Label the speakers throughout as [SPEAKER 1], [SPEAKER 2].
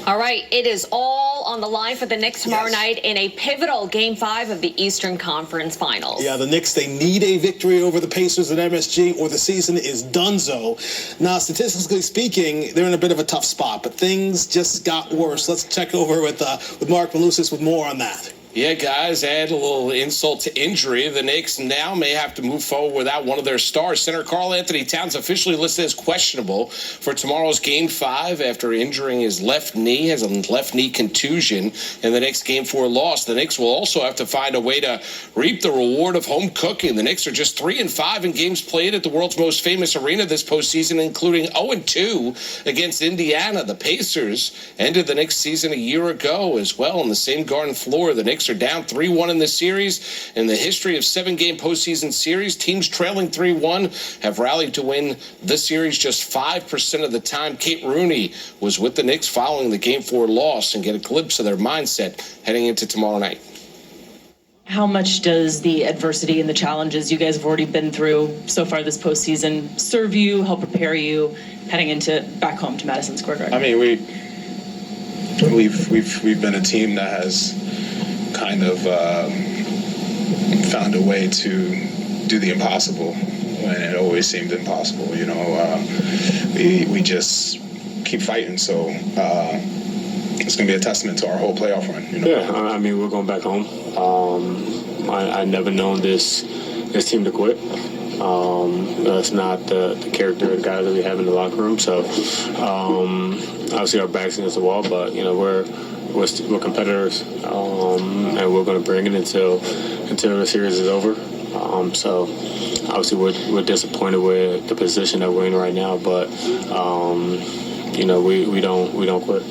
[SPEAKER 1] All right, it is all on the line for the Knicks tomorrow night in a pivotal Game 5 of the Eastern Conference Finals.
[SPEAKER 2] Yeah, the Knicks, they need a victory over the Pacers at MSG or the season is donezo. Now, statistically speaking, they're in a bit of a tough spot, but things just got worse. Let's check over with Mark Malusis with more on that.
[SPEAKER 3] Yeah, guys, add a little insult to injury. The Knicks now may have to move forward without one of their stars. Center Karl Anthony Towns officially listed as questionable for tomorrow's Game 5 after injuring his left knee, has a left knee contusion, and the Knicks Game 4 loss. The Knicks will also have to find a way to reap the reward of home cooking. The Knicks are just 3-5 in games played at the world's most famous arena this postseason, including 0-2 against Indiana. The Pacers ended the Knicks season a year ago as well on the same Garden floor. The Knicks are down 3-1 in this series. In the history of 7-game postseason series, teams trailing 3-1 have rallied to win the series just 5% of the time. Kate Rooney was with the Knicks following the Game 4 loss and get a glimpse of their mindset heading into tomorrow night.
[SPEAKER 4] How much does the adversity and the challenges you guys have already been through so far this postseason serve you, help prepare you heading into back home to Madison Square Garden?
[SPEAKER 5] I mean, we've been a team that has kind of found a way to do the impossible when it always seemed impossible. You know, we just keep fighting. So it's going to be a testament to our whole playoff run. You know?
[SPEAKER 6] Yeah, I mean, we're going back home. I never known this team to quit. That's not the character of the guys that we have in the locker room. So obviously our backs against the wall, but you know we're competitors, and we're going to bring it until the series is over. So obviously we're disappointed with the position that we're in right now, but you know we don't quit.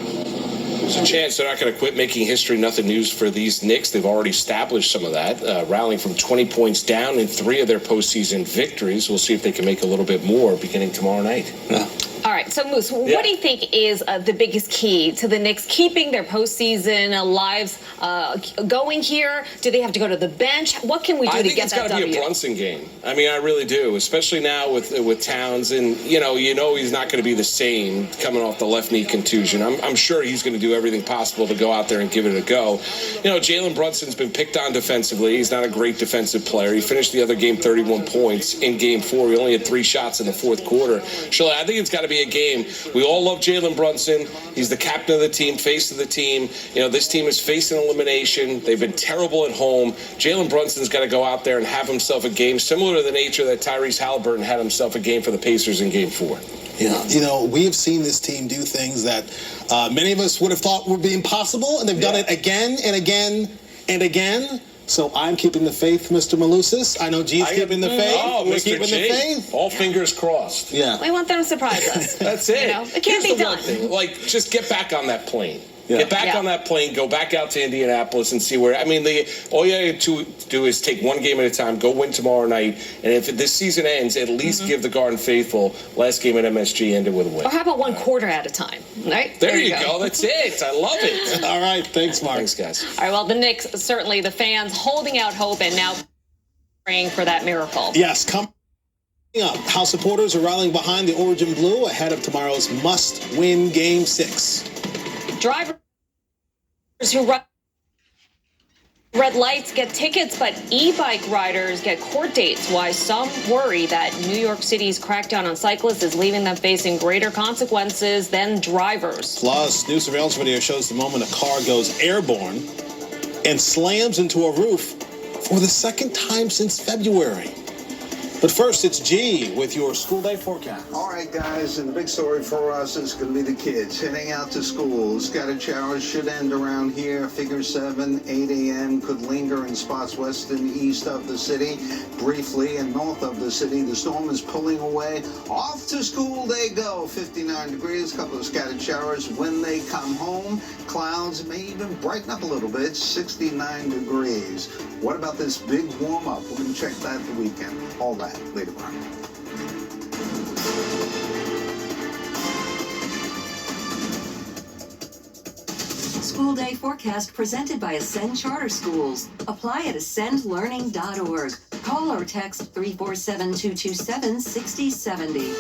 [SPEAKER 3] There's a chance they're not going to quit making history. Nothing news for these Knicks. They've already established some of that, rallying from 20 points down in 3 of their postseason victories. We'll see if they can make a little bit more beginning tomorrow night.
[SPEAKER 2] Yeah.
[SPEAKER 1] All right, so Moose, what do you think is the biggest key to the Knicks keeping their postseason lives going here? Do they have to go to the bench? What can we do to get that W?
[SPEAKER 3] I think it's got to be a Brunson game. I mean, I really do, especially now with Towns. And, you know he's not going to be the same coming off the left knee contusion. I'm sure he's going to do everything possible to go out there and give it a go. You know, Jalen Brunson's been picked on defensively. He's not a great defensive player. He finished the other game 31 points in Game 4. He only had 3 shots in the fourth quarter. So I think it's got to be a game. We all love Jalen Brunson. He's the captain of the team, face of the team. You know, this team is facing elimination. They've been terrible at home. Jalen Brunson's got to go out there and have himself a game similar to the nature that Tyrese Halliburton had himself a game for the Pacers in Game 4.
[SPEAKER 2] Yeah, you know, we have seen this team do things that many of us would have thought would be impossible, and they've done it again and again and again. So I'm keeping the faith, Mr. Malusis. I know G's keeping the faith.
[SPEAKER 3] Oh,
[SPEAKER 2] We're
[SPEAKER 3] Mr.
[SPEAKER 2] keeping
[SPEAKER 3] G.
[SPEAKER 2] the faith.
[SPEAKER 3] All fingers crossed.
[SPEAKER 2] Yeah.
[SPEAKER 1] We want them to surprise us.
[SPEAKER 3] That's it.
[SPEAKER 1] You know, it can't be done.
[SPEAKER 3] Like, just get back on that plane.
[SPEAKER 2] Yeah.
[SPEAKER 3] Get back on that plane, go back out to Indianapolis and see where. I mean, all you have to do is take one game at a time, go win tomorrow night, and if this season ends, at least give the Garden faithful last game at MSG ended with a win.
[SPEAKER 1] Or how about one quarter at a time, right?
[SPEAKER 3] There you go. That's it. I love it.
[SPEAKER 2] All right. Thanks, Mark.
[SPEAKER 3] Thanks, guys.
[SPEAKER 1] All right, well, the Knicks, certainly the fans holding out hope and now praying for that miracle.
[SPEAKER 2] Yes, coming up, how supporters are rallying behind the Origin Blue ahead of tomorrow's must-win Game 6.
[SPEAKER 1] Drivers who run red lights get tickets, but e-bike riders get court dates. Why some worry that New York City's crackdown on cyclists is leaving them facing greater consequences than drivers.
[SPEAKER 2] Plus, new surveillance video shows the moment a car goes airborne and slams into a roof for the second time since February. But first, it's G with your school day forecast.
[SPEAKER 7] All right, guys, and the big story for us is going to be the kids heading out to school. Scattered showers should end around here. Figure 7, 8 a.m. could linger in spots west and east of the city. Briefly, and north of the city, the storm is pulling away. Off to school they go. 59 degrees, a couple of scattered showers. When they come home, clouds may even brighten up a little bit. 69 degrees. What about this big warm-up? We're going to check that the weekend. All that later on.
[SPEAKER 8] School Day Forecast presented by Ascend Charter Schools. Apply at ascendlearning.org. Call or text 347-227-6070.